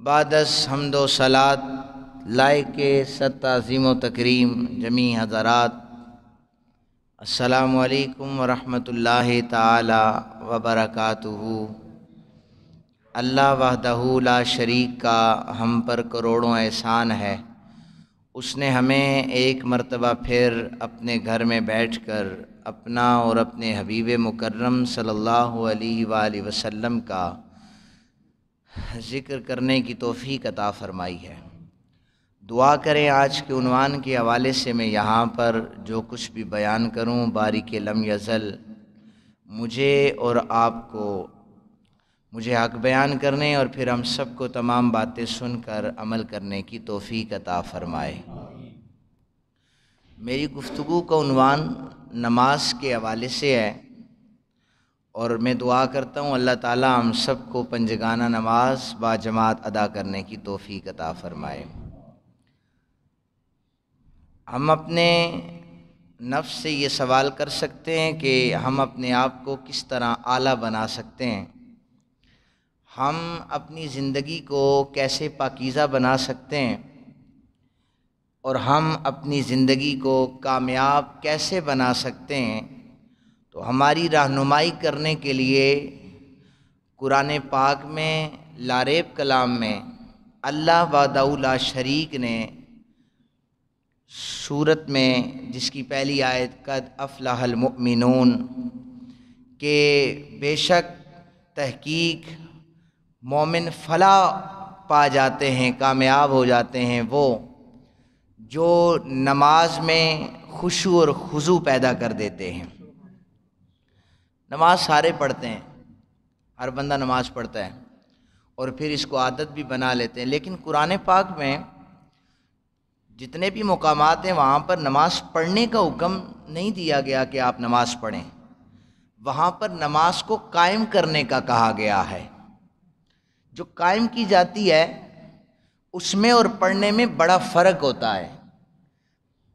بعدس حمد و صلات لائق ست تعظیم و تکریم جمیع حضرات، السلام علیکم ورحمۃ اللہ تعالی وبرکاتہ۔ اللہ وحدہ لا شریک کا ہم پر کروڑوں احسان ہے۔ اس نے ہمیں ایک مرتبہ پھر اپنے گھر میں بیٹھ کر اپنا اور اپنے حبیب مکرم صلی اللہ علیہ وآلہ وسلم کا ذکر کرنے کی توفیق عطا فرمائی ہے۔ دعا کریں آج کے عنوان کے حوالے سے میں یہاں پر جو کچھ بھی بیان کروں، باری کے لم یزل مجھے اور آپ کو مجھے حق بیان کرنے اور پھر ہم سب کو تمام باتیں سن کر عمل کرنے کی توفیق عطا فرمائے۔ میری گفتگو کا عنوان نماز کے حوالے سے ہے اور میں دعا کرتا ہوں اللہ تعالیٰ ہم سب کو پنجگانہ نماز با جماعت ادا کرنے کی توفیق عطا فرمائے۔ ہم اپنے نفس سے یہ سوال کر سکتے ہیں کہ ہم اپنے آپ کو کس طرح اعلیٰ بنا سکتے ہیں، ہم اپنی زندگی کو کیسے پاکیزہ بنا سکتے ہیں اور ہم اپنی زندگی کو کامیاب کیسے بنا سکتے ہیں۔ تو ہماری رہنمائی کرنے کے لیے قرآن پاک میں لاریب کلام میں اللہ وحدہ لا شریک نے سورت میں جس کی پہلی آیت قد افلح المؤمنون کہ بے شک تحقیق مومن فلاح پا جاتے ہیں، کامیاب ہو جاتے ہیں وہ جو نماز میں خشوع اور خضوع پیدا کر دیتے ہیں۔ نماز سارے پڑھتے ہیں، ہر بندہ نماز پڑھتا ہے اور پھر اس کو عادت بھی بنا لیتے ہیں، لیکن قرآن پاک میں جتنے بھی مقامات ہیں وہاں پر نماز پڑھنے کا حکم نہیں دیا گیا کہ آپ نماز پڑھیں، وہاں پر نماز کو قائم کرنے کا کہا گیا ہے۔ جو قائم کی جاتی ہے اس میں اور پڑھنے میں بڑا فرق ہوتا ہے۔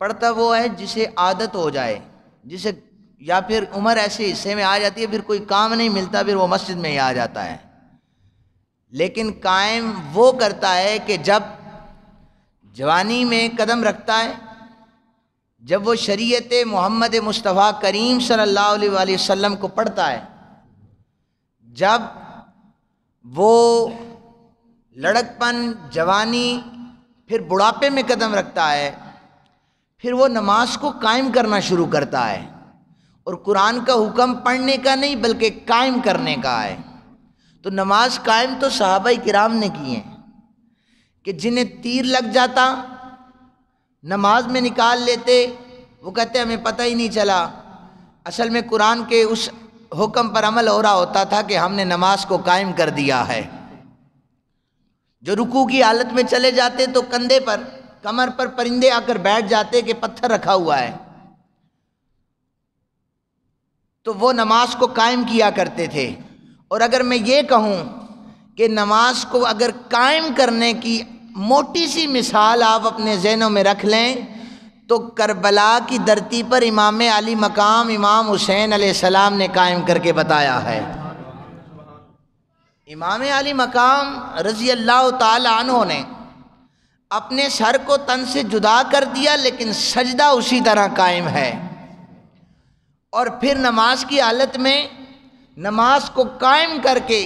پڑھتا وہ ہے جسے عادت ہو جائے، جسے یا پھر عمر ایسے حصے میں آ جاتی ہے پھر کوئی کام نہیں ملتا پھر وہ مسجد میں ہی آ جاتا ہے، لیکن قائم وہ کرتا ہے کہ جب جوانی میں قدم رکھتا ہے، جب وہ شریعت محمد مصطفیٰ کریم صلی اللہ علیہ وآلہ وسلم کو پڑھتا ہے، جب وہ لڑکپن، جوانی، پھر بڑھاپے میں قدم رکھتا ہے، پھر وہ نماز کو قائم کرنا شروع کرتا ہے۔ اور قرآن کا حکم پڑھنے کا نہیں بلکہ قائم کرنے کا ہے۔ تو نماز قائم تو صحابہ کرام نے کی ہیں کہ جنہیں تیر لگ جاتا نماز میں نکال لیتے، وہ کہتے ہمیں پتہ ہی نہیں چلا، اصل میں قرآن کے اس حکم پر عمل ہو رہا ہوتا تھا کہ ہم نے نماز کو قائم کر دیا ہے۔ جو رکوع کی حالت میں چلے جاتے تو کندھے پر، کمر پر پرندے آ کر بیٹھ جاتے کہ پتھر رکھا ہوا ہے، تو وہ نماز کو قائم کیا کرتے تھے۔ اور اگر میں یہ کہوں کہ نماز کو اگر قائم کرنے کی موٹی سی مثال آپ اپنے ذہنوں میں رکھ لیں تو کربلا کی دھرتی پر امام علی مقام امام حسین علیہ السلام نے قائم کر کے بتایا ہے۔ امام علی مقام رضی اللہ تعالی عنہ نے اپنے سر کو تن سے جدا کر دیا لیکن سجدہ اسی طرح قائم ہے، اور پھر نماز کی حالت میں نماز کو قائم کر کے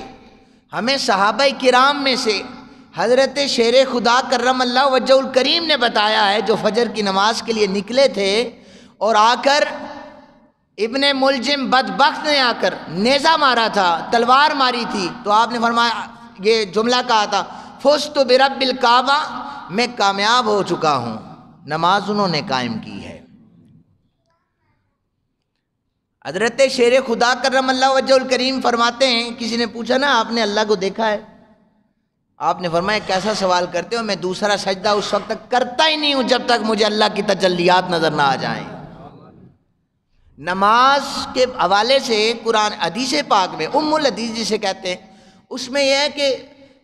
ہمیں صحابہ کرام میں سے حضرت شیر خدا کرم اللہ وجہ الکریم نے بتایا ہے جو فجر کی نماز کے لیے نکلے تھے اور آ کر ابن ملجم بدبخت نے آ کر نیزہ مارا تھا، تلوار ماری تھی، تو آپ نے فرمایا یہ جملہ کہا تھا فزت برب الکعبہ، میں کامیاب ہو چکا ہوں۔ نماز انہوں نے قائم کی ہے۔ حضرت شیر خدا کرم اللہ وجہ الکریم فرماتے ہیں، کسی نے پوچھا نا آپ نے اللہ کو دیکھا ہے؟ آپ نے فرمایا کیسا سوال کرتے ہو، میں دوسرا سجدہ اس وقت تک کرتا ہی نہیں ہوں جب تک مجھے اللہ کی تجلیات نظر نہ آ جائیں۔ نماز کے حوالے سے قرآن حدیث پاک میں ام الحدیث جسے کہتے ہیں، اس میں یہ ہے کہ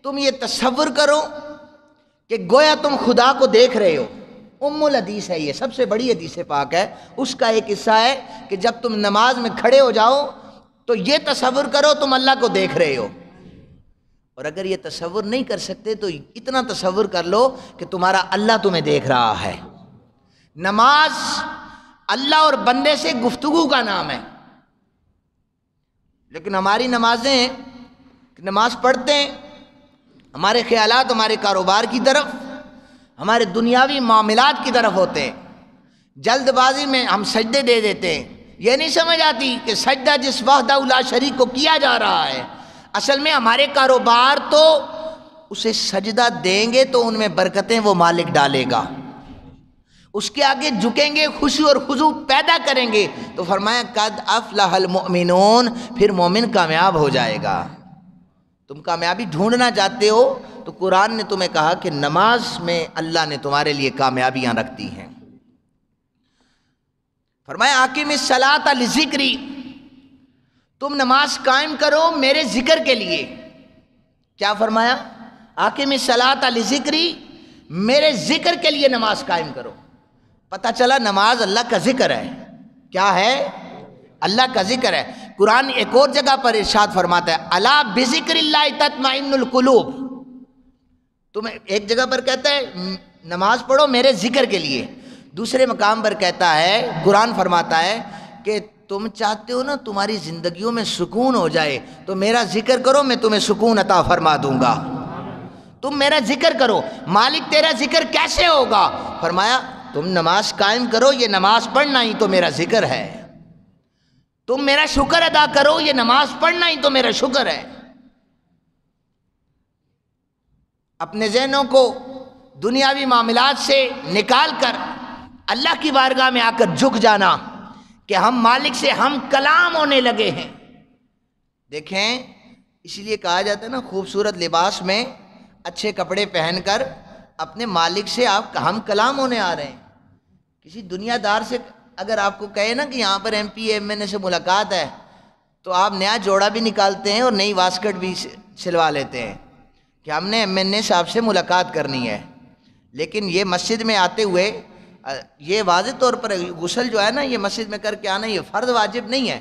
تم یہ تصور کرو کہ گویا تم خدا کو دیکھ رہے ہو۔ ام الحدیث ہے، یہ سب سے بڑی حدیث پاک ہے، اس کا ایک حصہ ہے کہ جب تم نماز میں کھڑے ہو جاؤ تو یہ تصور کرو تم اللہ کو دیکھ رہے ہو۔ اور اگر یہ تصور نہیں کر سکتے تو اتنا تصور کر لو کہ تمہارا اللہ تمہیں دیکھ رہا ہے۔ نماز اللہ اور بندے سے گفتگو کا نام ہے، لیکن ہماری نمازیں، نماز پڑھتے ہیں، ہمارے خیالات ہمارے کاروبار کی طرف، ہمارے دنیاوی معاملات کی طرف ہوتے ہیں۔ جلد بازی میں ہم سجدے دے دیتے ہیں، یہ نہیں سمجھ آتی کہ سجدہ جس وحدہ لا شریک کو کیا جا رہا ہے، اصل میں ہمارے کاروبار تو اسے سجدہ دیں گے تو ان میں برکتیں وہ مالک ڈالے گا، اس کے آگے جھکیں گے، خوشی اور خضوع پیدا کریں گے، تو فرمایا قد افلح المؤمنون، پھر مومن کامیاب ہو جائے گا۔ تم کامیابی ڈھونڈنا چاہتے ہو تو قرآن نے تمہیں کہا کہ نماز میں اللہ نے تمہارے لیے کامیابیاں رکھتی ہیں۔ فرمایا اقیم الصلاۃ لذکری، تم نماز قائم کرو میرے ذکر کے لیے۔ کیا فرمایا؟ اقیم الصلاۃ لذکری، میرے ذکر کے لیے نماز قائم کرو۔ پتہ چلا نماز اللہ کا ذکر ہے۔ کیا ہے؟ اللہ کا ذکر ہے۔ قرآن ایک اور جگہ پر ارشاد فرماتا ہے الا بذکر اللہ تطمئن القلوب، تمہیں ایک جگہ پر کہتا ہے نماز پڑھو میرے ذکر کے لیے، دوسرے مقام پر کہتا ہے، قرآن فرماتا ہے کہ تم چاہتے ہو نا تمہاری زندگیوں میں سکون ہو جائے تو میرا ذکر کرو، میں تمہیں سکون عطا فرما دوں گا۔ تم میرا ذکر کرو۔ مالک تیرا ذکر کیسے ہوگا؟ فرمایا تم نماز قائم کرو، یہ نماز پڑھنا ہی تو میرا ذکر ہے۔ تم میرا شکر ادا کرو، یہ نماز پڑھنا ہی تو میرا شکر ہے۔ اپنے ذہنوں کو دنیاوی معاملات سے نکال کر اللہ کی بارگاہ میں آ کر جھک جانا کہ ہم مالک سے ہم کلام ہونے لگے ہیں۔ دیکھیں اس لیے کہا جاتا ہے نا، خوبصورت لباس میں اچھے کپڑے پہن کر اپنے مالک سے آپ ہم کلام ہونے آ رہے ہیں۔ کسی دنیا دار سے اگر آپ کو کہے نا کہ یہاں پر ایم پی ایم این اے سے ملاقات ہے تو آپ نیا جوڑا بھی نکالتے ہیں اور نئی واسکٹ بھی سلوا لیتے ہیں کہ ہم نے ایم این اے صاحب سے ملاقات کرنی ہے۔ لیکن یہ مسجد میں آتے ہوئے یہ واضح طور پر غسل جو ہے نا یہ مسجد میں کر کے آنا یہ فرض واجب نہیں ہے،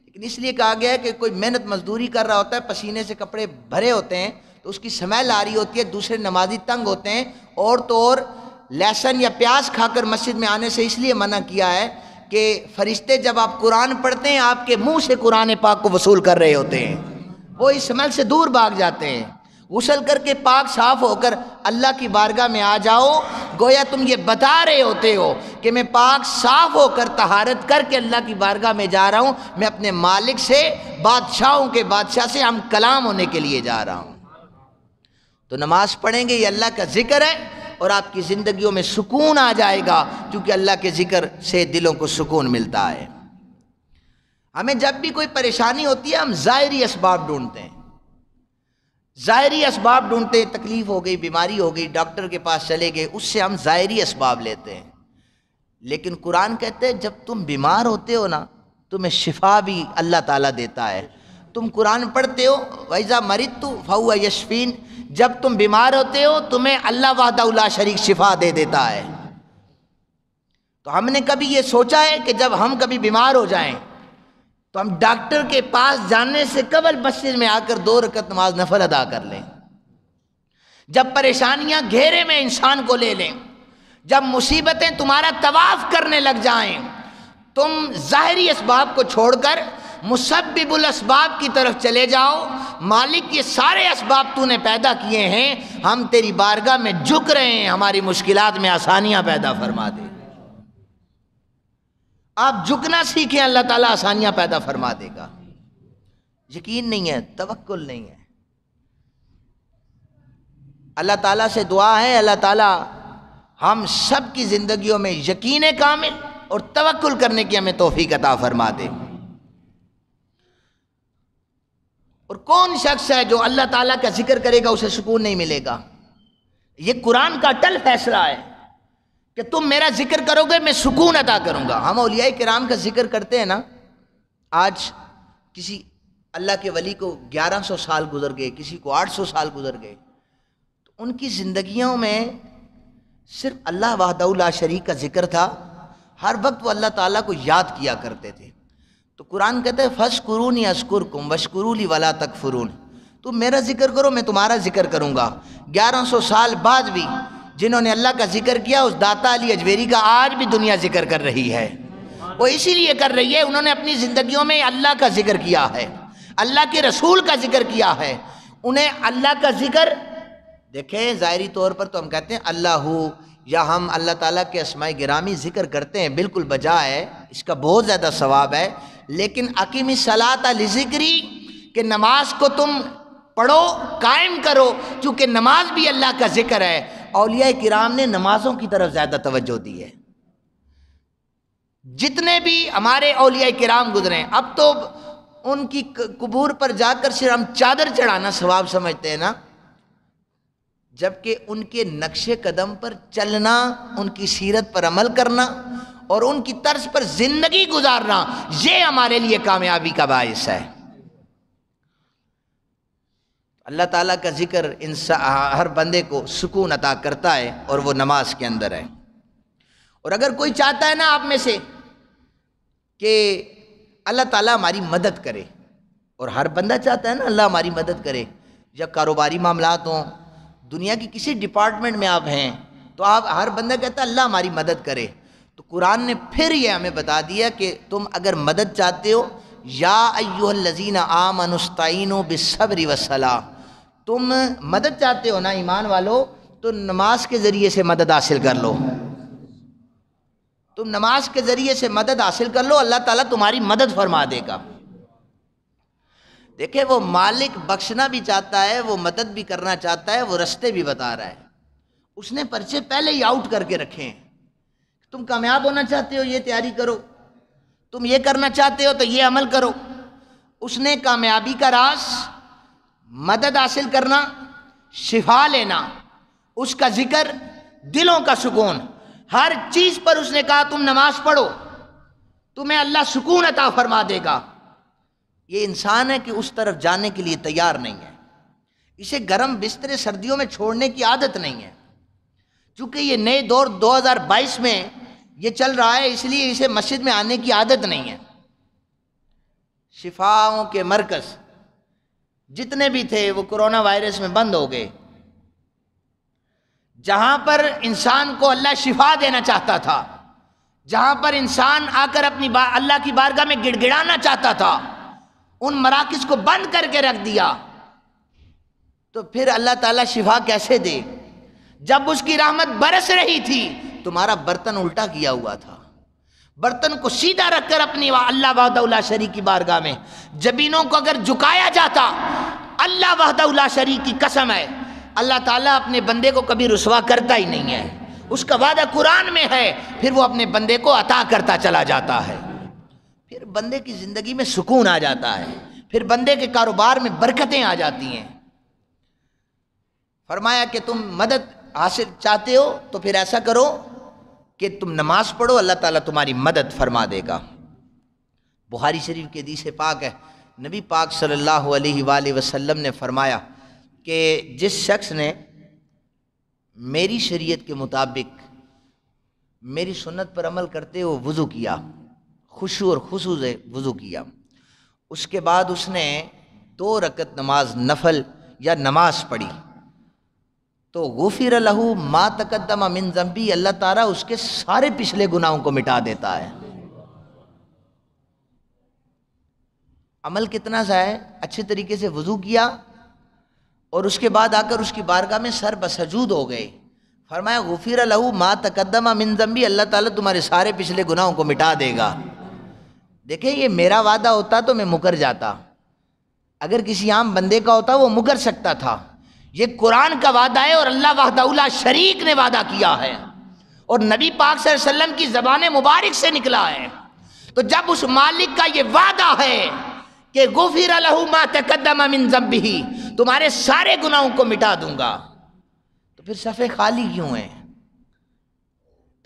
لیکن اس لیے کہا گیا ہے کہ کوئی محنت مزدوری کر رہا ہوتا ہے، پسینے سے کپڑے بھرے ہوتے ہیں تو اس کی سمیل آ رہی ہوتی ہے، دوسرے نمازی تنگ ہوتے ہیں، اور تو اور لہسن یا پیاز کھا کر مسجد میں آنے سے اس لیے منع کیا ہے کہ فرشتے جب آپ قرآن پڑھتے ہیں آپ کے منہ سے قرآن پاک کو وصول کر رہے ہوتے ہیں، وہ اس سمیل سے دور بھاگ جاتے ہیں۔ غسل کر کے پاک صاف ہو کر اللہ کی بارگاہ میں آ جاؤ، گویا تم یہ بتا رہے ہوتے ہو کہ میں پاک صاف ہو کر طہارت کر کے اللہ کی بارگاہ میں جا رہا ہوں، میں اپنے مالک سے، بادشاہوں کے بادشاہ سے ہم کلام ہونے کے لیے جا رہا ہوں۔ تو نماز پڑھیں گے، یہ اللہ کا ذکر ہے اور آپ کی زندگیوں میں سکون آ جائے گا، کیونکہ اللہ کے ذکر سے دلوں کو سکون ملتا ہے۔ ہمیں جب بھی کوئی پریشانی ہوتی ہے ہم ظاہری اسباب ڈھونڈتے ہیں، ظاہری اسباب ڈھونڈتے ہیں، تکلیف ہو گئی، بیماری ہو گئی، ڈاکٹر کے پاس چلے گئے، اس سے ہم ظاہری اسباب لیتے ہیں۔ لیکن قرآن کہتے ہیں جب تم بیمار ہوتے ہو نا تمہیں شفا بھی اللہ تعالیٰ دیتا ہے۔ تم قرآن پڑھتے ہو وَإِذَا مَرِضْتُ فَهُوَ يَشْفِينِ، جب تم بیمار ہوتے ہو تمہیں اللہ وحدہ لا شریک شفا دے دیتا ہے۔ تو ہم نے کبھی یہ سوچا ہے کہ جب ہم کبھی بیمار ہو جائیں تو ہم ڈاکٹر کے پاس جانے سے قبل مسجد میں آ کر 2 رکعت نماز نفل ادا کر لیں؟ جب پریشانیاں گھیرے میں انسان کو لے لیں، جب مصیبتیں تمہارا طواف کرنے لگ جائیں، تم ظاہری اسباب کو چھوڑ کر مسبب الاسباب کی طرف چلے جاؤ، مالک یہ سارے اسباب تو نے پیدا کیے ہیں، ہم تیری بارگاہ میں جھک رہے ہیں، ہماری مشکلات میں آسانیاں پیدا فرما دے۔ آپ جھکنا سیکھیں، اللہ تعالیٰ آسانیاں پیدا فرما دے گا۔ یقین نہیں ہے، توکل نہیں ہے۔ اللہ تعالیٰ سے دعا ہے اللہ تعالیٰ ہم سب کی زندگیوں میں یقین کامل اور توکل کرنے کی ہمیں توفیق عطا فرما دے۔ اور کون شخص ہے جو اللہ تعالیٰ کا ذکر کرے گا اسے سکون نہیں ملے گا؟ یہ قرآن کا اٹل فیصلہ ہے کہ تم میرا ذکر کرو گے میں سکون عطا کروں گا۔ ہم اولیاء کرام کا ذکر کرتے ہیں نا، آج کسی اللہ کے ولی کو 1100 سال گزر گئے، کسی کو 800 سال گزر گئے، تو ان کی زندگیوں میں صرف اللہ وحدہ لا شریک کا ذکر تھا، ہر وقت وہ اللہ تعالیٰ کو یاد کیا کرتے تھے۔ تو قرآن کہتا ہے فَاذْكُرُونِي أَذْكُرْكُمْ وَاشْكُرُوا لِي وَلَا تَكْفُرُونِ، تم میرا ذکر کرو میں تمہارا ذکر کروں گا۔ 1100 سال بعد بھی جنہوں نے اللہ کا ذکر کیا، اس داتا علی اجمیری کا آج بھی دنیا ذکر کر رہی ہے۔ وہ اسی لیے کر رہی ہے، انہوں نے اپنی زندگیوں میں اللہ کا ذکر کیا ہے، اللہ کے رسول کا ذکر کیا ہے۔ انہیں اللہ کا ذکر، دیکھیں ظاہری طور پر تو ہم کہتے ہیں اللہ یا ہم اللہ تعالیٰ کے اسماء گرامی ذکر کرتے ہیں، بالکل بجا ہے، اس کا بہت زیادہ ثواب ہے، لیکن اقیم الصلاۃ لذکری کہ نماز کو تم پڑھو، قائم کرو، چونکہ نماز بھی اللہ کا ذکر ہے۔ اولیاء کرام نے نمازوں کی طرف زیادہ توجہ دی ہے۔ جتنے بھی ہمارے اولیاء کرام گزرے، اب تو ان کی قبور پر جا کر صرف ہم چادر چڑھانا ثواب سمجھتے ہیں نا، جبکہ ان کے نقش قدم پر چلنا، ان کی سیرت پر عمل کرنا اور ان کی طرز پر زندگی گزارنا، یہ ہمارے لیے کامیابی کا باعث ہے۔ اللہ تعالیٰ کا ذکر ہر بندے کو سکون عطا کرتا ہے، اور وہ نماز کے اندر ہے۔ اور اگر کوئی چاہتا ہے نا آپ میں سے کہ اللہ تعالیٰ ہماری مدد کرے، اور ہر بندہ چاہتا ہے نا اللہ ہماری مدد کرے، یا کاروباری معاملات ہوں، دنیا کی کسی ڈپارٹمنٹ میں آپ ہیں تو آپ ہر بندہ کہتا ہے اللہ ہماری مدد کرے، تو قرآن نے پھر یہ ہمیں بتا دیا کہ تم اگر مدد چاہتے ہو، یا ایھا الذین آمنوا استعینوا بالصبر والصلاۃ، تم مدد چاہتے ہو نا ایمان والو، تو نماز کے ذریعے سے مدد حاصل کر لو، تم نماز کے ذریعے سے مدد حاصل کر لو، اللہ تعالیٰ تمہاری مدد فرما دے گا۔ دیکھیں وہ مالک بخشنا بھی چاہتا ہے، وہ مدد بھی کرنا چاہتا ہے، وہ رستے بھی بتا رہا ہے۔ اس نے پرچے پہلے ہی آؤٹ کر کے رکھے ہیں، تم کامیاب ہونا چاہتے ہو یہ تیاری کرو، تم یہ کرنا چاہتے ہو تو یہ عمل کرو۔ اس نے کامیابی کا راز، مدد حاصل کرنا، شفا لینا، اس کا ذکر، دلوں کا سکون، ہر چیز پر اس نے کہا تم نماز پڑھو، تمہیں اللہ سکون عطا فرما دے گا۔ یہ انسان ہے کہ اس طرف جانے کے لیے تیار نہیں ہے، اسے گرم بسترے سردیوں میں چھوڑنے کی عادت نہیں ہے، چونکہ یہ نئے دور 2022 میں یہ چل رہا ہے، اس لیے اسے مسجد میں آنے کی عادت نہیں ہے۔ شفاؤں کے مرکز جتنے بھی تھے وہ کرونا وائرس میں بند ہو گئے۔ جہاں پر انسان کو اللہ شفا دینا چاہتا تھا، جہاں پر انسان آ کر اپنی اللہ کی بارگاہ میں گڑ گڑانا چاہتا تھا، ان مراکز کو بند کر کے رکھ دیا، تو پھر اللہ تعالیٰ شفا کیسے دے؟ جب اس کی رحمت برس رہی تھی تمہارا برتن الٹا کیا ہوا تھا، برتن کو سیدھا رکھ کر اپنی اللہ وحدہ لا شریک کی بارگاہ میں جبینوں کو اگر جھکایا جاتا، اللہ وحدہ لا شریک کی قسم ہے اللہ تعالیٰ اپنے بندے کو کبھی رسوا کرتا ہی نہیں ہے، اس کا وعدہ قرآن میں ہے، پھر وہ اپنے بندے کو عطا کرتا چلا جاتا ہے، پھر بندے کی زندگی میں سکون آ جاتا ہے، پھر بندے کے کاروبار میں برکتیں آ جاتی ہیں۔ فرمایا کہ تم مدد حاصل چاہتے ہو تو پھر ایسا کرو کہ تم نماز پڑھو، اللہ تعالیٰ تمہاری مدد فرما دے گا۔ بخاری شریف کی حدیث پاک ہے، نبی پاک صلی اللہ علیہ وآلہ وسلم نے فرمایا کہ جس شخص نے میری شریعت کے مطابق میری سنت پر عمل کرتے ہوئے وضو کیا، خشوع اور خضوع سے وضو کیا، اس کے بعد اس نے 2 رکعت نماز نفل یا نماز پڑھی، تو غفر لہ ما تقدم من ذنبی، اللہ تعالیٰ اس کے سارے پچھلے گناہوں کو مٹا دیتا ہے۔ عمل کتنا سا ہے، اچھے طریقے سے وضو کیا اور اس کے بعد آ کر اس کی بارگاہ میں سر بسجود ہو گئے، فرمایا غفر لہ ما تقدم من ذنبی، اللہ تعالیٰ تمہارے سارے پچھلے گناہوں کو مٹا دے گا۔ دیکھیں یہ میرا وعدہ ہوتا تو میں مکر جاتا، اگر کسی عام بندے کا ہوتا وہ مکر سکتا تھا، یہ قرآن کا وعدہ ہے اور اللہ وحدہ لا شریک نے وعدہ کیا ہے اور نبی پاک صلی اللہ علیہ وسلم کی زبان مبارک سے نکلا ہے، تو جب اس مالک کا یہ وعدہ ہے کہ غفر لہ ما تقدم من ذنبہ، تمہارے سارے گناہوں کو مٹا دوں گا، تو پھر صفیں خالی کیوں ہیں؟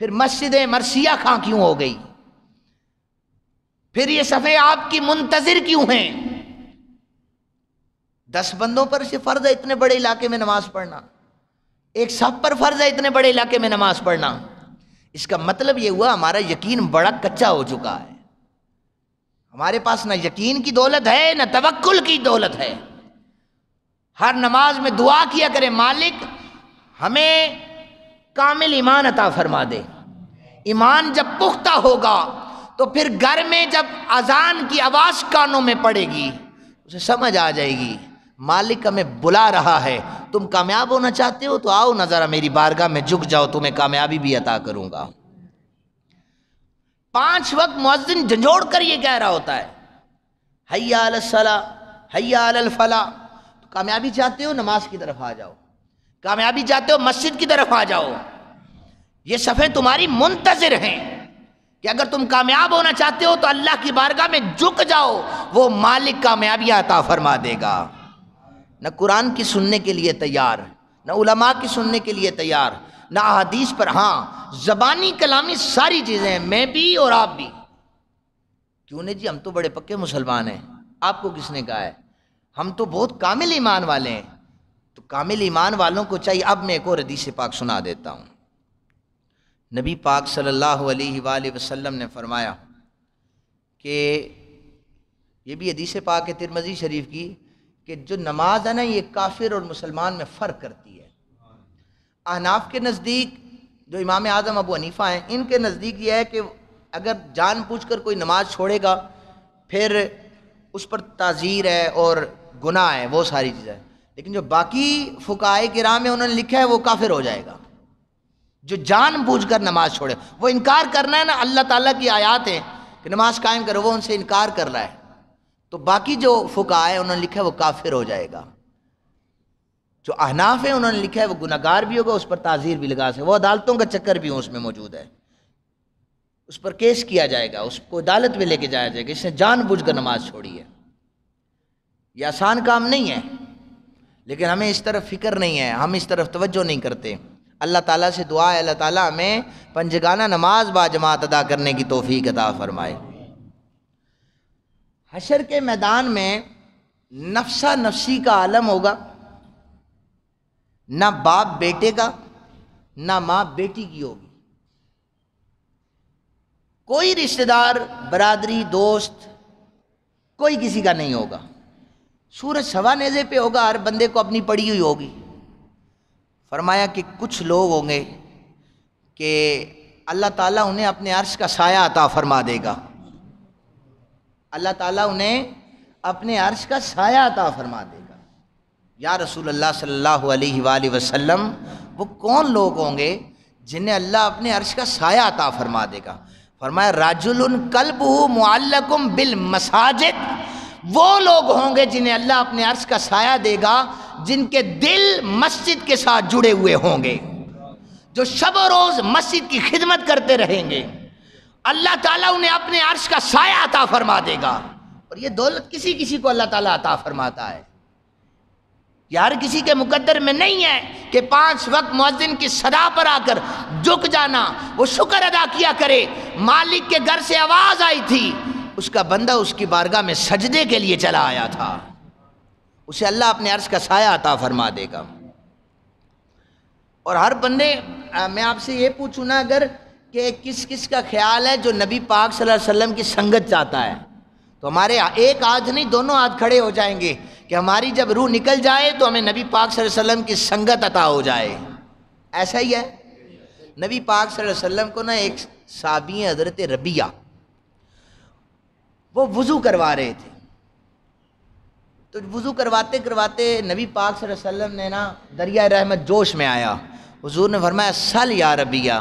پھر مسجد مرثیہ خاں کیوں ہو گئی؟ پھر یہ صفیں آپ کی منتظر کیوں ہیں؟ 10 بندوں پر سے فرض ہے اتنے بڑے علاقے میں نماز پڑھنا، ایک صف پر فرض ہے اتنے بڑے علاقے میں نماز پڑھنا۔ اس کا مطلب یہ ہوا ہمارا یقین بڑا کچا ہو چکا ہے، ہمارے پاس نہ یقین کی دولت ہے نہ توکل کی دولت ہے، ہر نماز میں دعا کیا کرے مالک ہمیں کامل ایمان عطا فرما دے۔ ایمان جب پختہ ہوگا تو پھر گھر میں جب اذان کی آواز کانوں میں پڑے گی اسے سمجھ آ جائے گی مالک ہمیں بلا رہا ہے، تم کامیاب ہونا چاہتے ہو تو آؤ نہ ذرا میری بارگاہ میں جھک جاؤ، تمہیں کامیابی بھی عطا کروں گا۔ 5 وقت مؤذن جھنجھوڑ کر یہ کہہ رہا ہوتا ہے حی علی الصلاۃ حی علی الفلاح، تو کامیابی چاہتے ہو نماز کی طرف آ جاؤ، کامیابی چاہتے ہو مسجد کی طرف آ جاؤ، یہ صفیں تمہاری منتظر ہیں کہ اگر تم کامیاب ہونا چاہتے ہو تو اللہ کی بارگاہ میں جھک جاؤ، وہ مالک کامیابیاں عطا فرما دے گا۔ نہ قرآن کی سننے کے لیے تیار، نہ علماء کی سننے کے لیے تیار، نہ احادیث پر، ہاں زبانی کلامی ساری چیزیں ہیں، میں بھی اور آپ بھی۔ کیوں نہیں جی، ہم تو بڑے پکے مسلمان ہیں، آپ کو کس نے کہا ہے؟ ہم تو بہت کامل ایمان والے ہیں۔ تو کامل ایمان والوں کو چاہیے، اب میں ایک اور حدیث پاک سنا دیتا ہوں۔ نبی پاک صلی اللہ علیہ وآلہ وسلم نے فرمایا کہ یہ بھی حدیث پاک ہے ترمذی شریف کی، کہ جو نماز ہے نا یہ کافر اور مسلمان میں فرق کرتی ہے۔ احناف کے نزدیک، جو امام اعظم ابو حنیفہ ہیں، ان کے نزدیک یہ ہے کہ اگر جان بوجھ کر کوئی نماز چھوڑے گا پھر اس پر تعزیر ہے اور گناہ ہے، وہ ساری چیزیں۔ لیکن جو باقی فقہائے کرام ہیں انہوں نے لکھا ہے وہ کافر ہو جائے گا جو جان بوجھ کر نماز چھوڑے۔ وہ انکار کرنا ہے نا، اللہ تعالیٰ کی آیات ہیں کہ نماز قائم کرو، وہ ان سے انکار کر رہا ہے، تو باقی جو فقہاء ہیں انہوں نے لکھا ہے وہ کافر ہو جائے گا۔ جو احناف ہیں انہوں نے لکھا ہے وہ گناہگار بھی ہوگا، اس پر تعزیر بھی لگا سکتے، وہ عدالتوں کا چکر بھی اس میں موجود ہے، اس پر کیس کیا جائے گا، اس کو عدالت میں لے کے جایا جائے گا، اس نے جان بوجھ کر نماز چھوڑی ہے۔ یہ آسان کام نہیں ہے، لیکن ہمیں اس طرف فکر نہیں ہے، ہم اس طرف توجہ نہیں کرتے۔ اللہ تعالیٰ سے دعا ہے اللہ تعالیٰ ہمیں پنجگانہ نماز با جماعت ادا کرنے کی توفیق عطا فرمائے۔ حشر کے میدان میں نفسا نفسی کا عالم ہوگا، نہ باپ بیٹے کا، نہ ماں بیٹی کی ہوگی، کوئی رشتہ دار، برادری، دوست، کوئی کسی کا نہیں ہوگا۔ سورج سوا نیزے پہ ہوگا، ہر بندے کو اپنی پڑی ہوئی ہوگی۔ فرمایا کہ کچھ لوگ ہوں گے کہ اللہ تعالیٰ انہیں اپنے عرش کا سایہ عطا فرما دے گا، اللہ تعالیٰ انہیں اپنے عرش کا سایہ عطا فرما دے گا۔ یا رسول اللہ صلی اللہ علیہ وآلہ وسلم، وہ کون لوگ ہوں گے جنہیں اللہ اپنے عرش کا سایہ عطا فرما دے گا؟ فرمایا رجل قلبہ معلق بالمساجد، وہ لوگ ہوں گے جنہیں اللہ اپنے عرش کا سایہ دے گا جن کے دل مسجد کے ساتھ جڑے ہوئے ہوں گے، جو شب و روز مسجد کی خدمت کرتے رہیں گے، اللہ تعالیٰ انہیں اپنے عرش کا سایہ عطا فرما دے گا۔ اور یہ دولت کسی کسی کو اللہ تعالیٰ عطا فرماتا ہے، یہ ہر کسی کے مقدر میں نہیں ہے کہ 5 وقت مؤذن کی صدا پر آ کر جھک جانا، وہ شکر ادا کیا کرے۔ مالک کے گھر سے آواز آئی تھی، اس کا بندہ اس کی بارگاہ میں سجدے کے لیے چلا آیا تھا، اسے اللہ اپنے عرش کا سایہ عطا فرما دے گا۔ اور ہر بندے، میں آپ سے یہ پوچھوں نا اگر کہ کس کس کا خیال ہے جو نبی پاک صلی اللہ علیہ وسلم کی سنگت چاہتا ہے، تو ہمارے ایک ہاتھ نہیں دونوں ہاتھ کھڑے ہو جائیں گے کہ ہماری جب روح نکل جائے تو ہمیں نبی پاک صلی اللہ علیہ وسلم کی سنگت عطا ہو جائے۔ ایسا ہی ہے، نبی پاک صلی اللہ علیہ وسلم کو نا ایک صحابی حضرت ربیہ، وہ وضو کروا رہے تھے، تو وضو کرواتے کرواتے نبی پاک صلی اللہ علیہ وسلم نے نا دریا رحمت جوش میں آیا، حضور نے فرمایا سل یا ربیہ،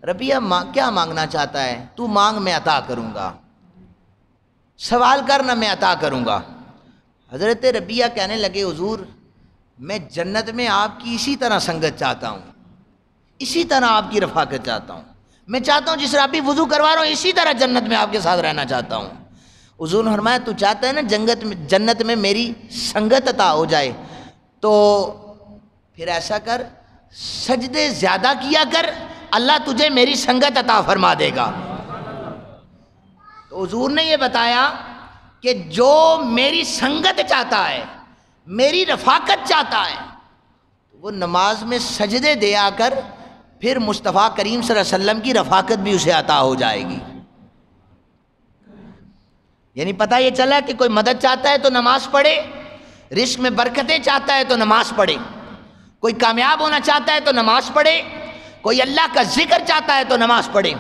ربیہ کیا مانگنا چاہتا ہے؟ تو مانگ میں عطا کروں گا، سوال کرنا میں عطا کروں گا۔ حضرت ربیہ کہنے لگے حضور میں جنت میں آپ کی اسی طرح سنگت چاہتا ہوں، اسی طرح آپ کی رفاقت چاہتا ہوں، میں چاہتا ہوں جس طرح ابھی وضو کروا رہا ہوں اسی طرح جنت میں آپ کے ساتھ رہنا چاہتا ہوں۔ حضور نے فرمایا تو چاہتا ہے نا جنت میں میری سنگت عطا ہو جائے، تو پھر ایسا کر سجدے زیادہ کیا کر، اللہ تجھے میری سنگت عطا فرما دے گا۔ تو حضور نے یہ بتایا کہ جو میری سنگت چاہتا ہے، میری رفاقت چاہتا ہے، وہ نماز میں سجدے دے آ کر پھر مصطفیٰ کریم صلی اللہ علیہ وسلم کی رفاقت بھی اسے عطا ہو جائے گی۔ یعنی پتہ یہ چلا کہ کوئی مدد چاہتا ہے تو نماز پڑھے، رزق میں برکتیں چاہتا ہے تو نماز پڑھے، کوئی کامیاب ہونا چاہتا ہے تو نماز پڑھے، کوئی اللہ کا ذکر چاہتا ہے تو نماز پڑھے،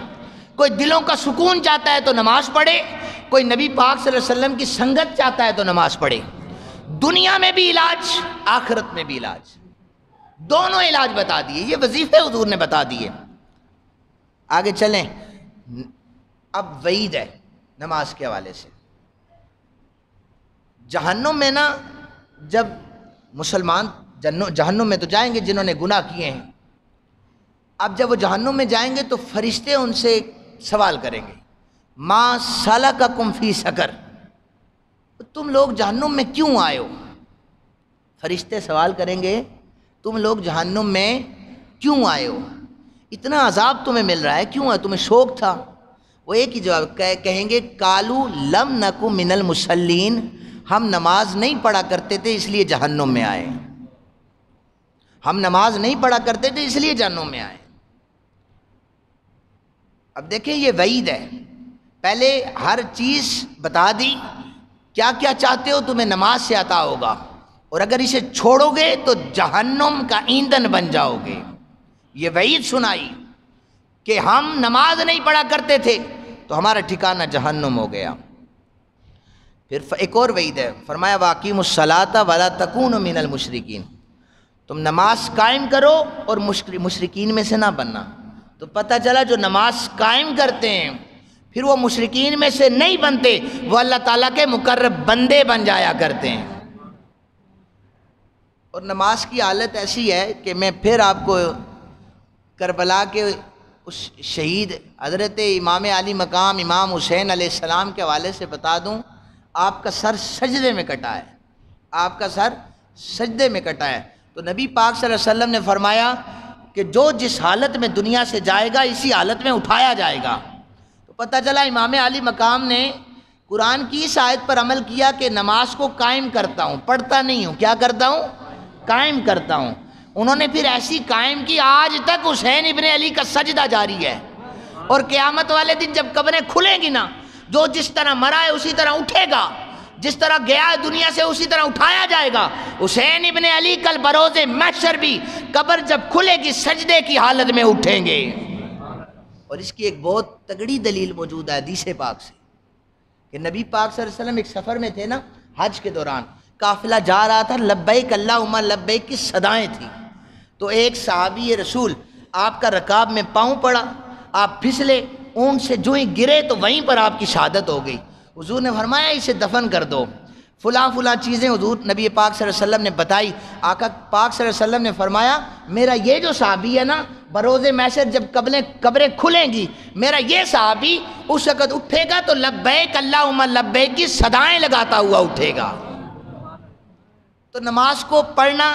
کوئی دلوں کا سکون چاہتا ہے تو نماز پڑھے، کوئی نبی پاک صلی اللہ علیہ وسلم کی سنگت چاہتا ہے تو نماز پڑھے۔ دنیا میں بھی علاج، آخرت میں بھی علاج، دونوں علاج بتا دیے، یہ وظیفے حضور نے بتا دیے۔ آگے چلیں، اب وعید ہے نماز کے حوالے سے۔ جہنم میں نا، جب مسلمان جہنم میں تو جائیں گے جنہوں نے گناہ کیے ہیں، اب جب وہ جہنم میں جائیں گے تو فرشتے ان سے سوال کریں گے، ما سلککم فی سقر، تم لوگ جہنم میں کیوں آئے ہو؟ فرشتے سوال کریں گے تم لوگ جہنم میں کیوں آئے ہو، اتنا عذاب تمہیں مل رہا ہے، کیوں ہے؟ تمہیں شوق تھا؟ وہ ایک ہی جواب کہیں گے، قالوا لم نک من المصلین، ہم نماز نہیں پڑھا کرتے تھے اس لیے جہنم میں آئے، ہم نماز نہیں پڑھا کرتے تھے اس لیے جہنم میں آئے۔ اب دیکھیں یہ وعید ہے، پہلے ہر چیز بتا دی، کیا کیا چاہتے ہو تمہیں نماز سے عطا ہوگا، اور اگر اسے چھوڑو گے تو جہنم کا ایندھن بن جاؤ گے۔ یہ وعید سنائی کہ ہم نماز نہیں پڑھا کرتے تھے تو ہمارا ٹھکانہ جہنم ہو گیا۔ پھر ایک اور وعید ہے، فرمایا وَأَقِیمُوا الصَّلَاةَ وَلَا تَکُونُوا مِنَ الْمُشْرِکِینَ، تم نماز قائم کرو اور مشرکین میں سے نہ بننا۔ تو پتہ چلا جو نماز قائم کرتے ہیں پھر وہ مشرکین میں سے نہیں بنتے، وہ اللہ تعالیٰ کے مقرب بندے بن جایا کرتے ہیں۔ اور نماز کی حالت ایسی ہے کہ میں پھر آپ کو کربلا کے اس شہید حضرت امام علی مقام امام حسین علیہ السلام کے حوالے سے بتا دوں، آپ کا سر سجدے میں کٹا ہے، آپ کا سر سجدے میں کٹا ہے۔ تو نبی پاک صلی اللہ علیہ وسلم نے فرمایا کہ جو جس حالت میں دنیا سے جائے گا اسی حالت میں اٹھایا جائے گا۔ تو پتہ چلا امام علی مقام نے قرآن کی اس آیت پر عمل کیا کہ نماز کو قائم کرتا ہوں، پڑھتا نہیں ہوں، کیا کرتا ہوں؟ قائم کرتا ہوں۔ انہوں نے پھر ایسی قائم کی، آج تک حسین ابن علی کا سجدہ جاری ہے، اور قیامت والے دن جب قبریں کھلیں گی نا، جو جس طرح مرا ہے اسی طرح اٹھے گا، جس طرح گیا ہے دنیا سے اسی طرح اٹھایا جائے گا۔ حسین ابن علی کل بروز محشر بھی قبر جب کھلے گی سجدے کی حالت میں اٹھیں گے۔ اور اس کی ایک بہت تگڑی دلیل موجود ہے حدیث پاک سے کہ نبی پاک صلی اللہ علیہ وسلم ایک سفر میں تھے نا، حج کے دوران قافلہ جا رہا تھا، لبیک اللہم لبیک کی صدائیں تھیں، تو ایک صحابی رسول آپ کا رکاب میں پاؤں پڑا، آپ پھسلے، اونٹ سے جو ہی گرے تو وہیں پر آپ کی شہادت ہو گئی۔ حضور نے فرمایا اسے دفن کر دو، فلاں فلاں چیزیں حضور نبی پاک صلی اللہ علیہ وسلم نے بتائی۔ آقا پاک صلی اللہ علیہ وسلم نے فرمایا میرا یہ جو صحابی ہے نا، بروز محشر جب قبریں کھلیں گی، میرا یہ صحابی اس وقت اٹھے گا تو لبیک اللہم لبیک کی صدائیں لگاتا ہوا اٹھے گا۔ تو نماز کو پڑھنا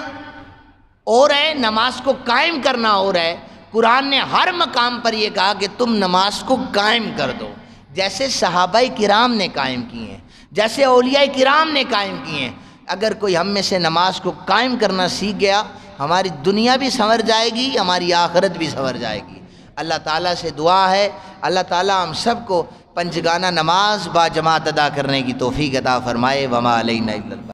اور ہے، نماز کو قائم کرنا اور ہے۔ قرآن نے ہر مقام پر یہ کہا کہ تم نماز کو قائم کر دو، جیسے صحابہ کرام نے قائم کی ہیں، جیسے اولیاء کرام نے قائم کی ہیں۔ اگر کوئی ہم میں سے نماز کو قائم کرنا سیکھ گیا، ہماری دنیا بھی سنور جائے گی، ہماری آخرت بھی سنور جائے گی۔ اللہ تعالیٰ سے دعا ہے اللہ تعالیٰ ہم سب کو پنجگانہ نماز با جماعت ادا کرنے کی توفیق عطا فرمائے۔ وما علینا الا البلاغ۔